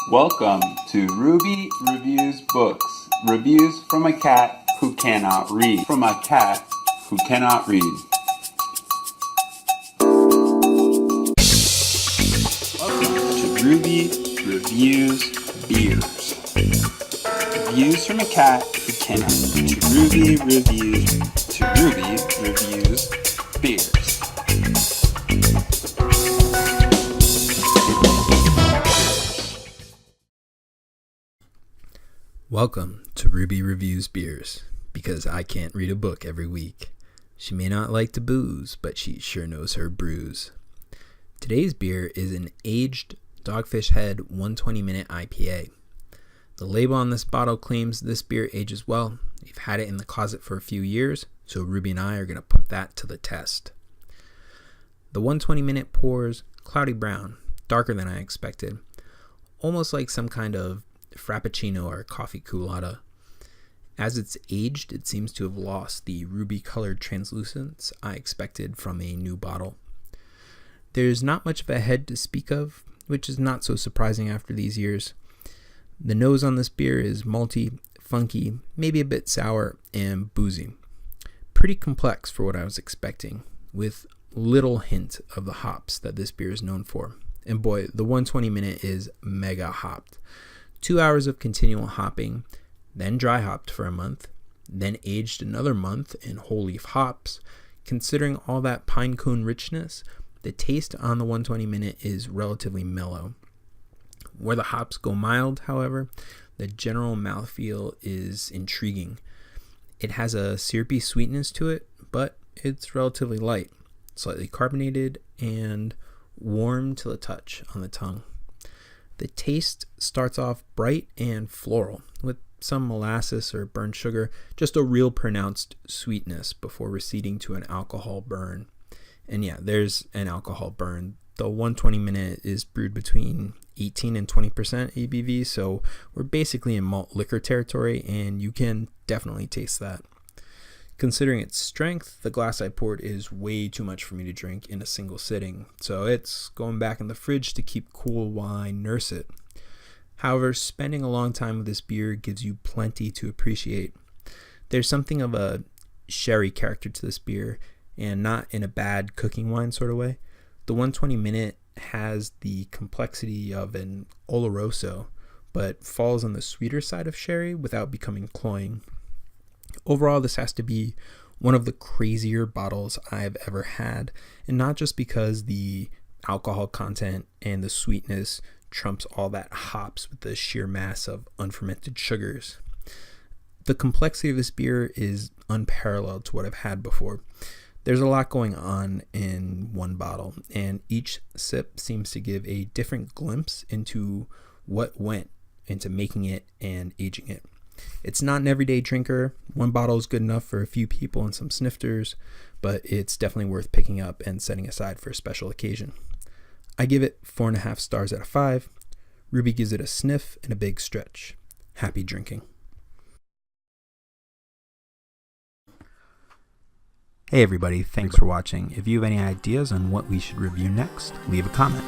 Welcome to Ruby Reviews Books. Reviews from a cat who cannot read. From a cat who cannot read. Welcome to Ruby Reviews Beers. Reviews from a cat who cannot read. To Ruby Reviews Beers. Welcome to Ruby Reviews Beers, because I can't read a book every week. She may not like to booze, but she sure knows her brews. Today's beer is an aged Dogfish Head 120-minute IPA. The label on this bottle claims this beer ages well. We've had it in the closet for a few years, so Ruby and I are going to put that to the test. The 120-minute pours cloudy brown, darker than I expected, almost like some kind of frappuccino or coffee culotta. As it's aged, it seems to have lost the ruby-colored translucence I expected from a new bottle. There's not much of a head to speak of, which is not so surprising after these years. The nose on this beer is malty, funky, maybe a bit sour, and boozy. Pretty complex for what I was expecting, with little hint of the hops that this beer is known for. And boy, the 120-minute is mega hopped. 2 hours of continual hopping, then dry hopped for a month, then aged another month in whole leaf hops. Considering all that pine cone richness, the taste on the 120-minute is relatively mellow. Where the hops go mild, however, the general mouthfeel is intriguing. It has a syrupy sweetness to it, but it's relatively light, slightly carbonated, and warm to the touch on the tongue. The taste starts off bright and floral, with some molasses or burnt sugar, just a real pronounced sweetness before receding to an alcohol burn. And yeah, there's an alcohol burn. The 120-minute is brewed between 18 and 20% ABV, so we're basically in malt liquor territory, and you can definitely taste that. Considering its strength, the glass I poured is way too much for me to drink in a single sitting, so it's going back in the fridge to keep cool while I nurse it. However, spending a long time with this beer gives you plenty to appreciate. There's something of a sherry character to this beer, and not in a bad cooking wine sort of way. The 120-minute has the complexity of an Oloroso, but falls on the sweeter side of sherry without becoming cloying. Overall, this has to be one of the crazier bottles I've ever had, and not just because the alcohol content and the sweetness trumps all that hops with the sheer mass of unfermented sugars. The complexity of this beer is unparalleled to what I've had before. There's a lot going on in one bottle, and each sip seems to give a different glimpse into what went into making it and aging it. It's not an everyday drinker. One bottle is good enough for a few people and some snifters, but it's definitely worth picking up and setting aside for a special occasion. I give it 4.5 stars out of 5. Ruby gives it a sniff and a big stretch. Happy drinking. Hey everybody, thanks for watching. If you have any ideas on what we should review next, leave a comment.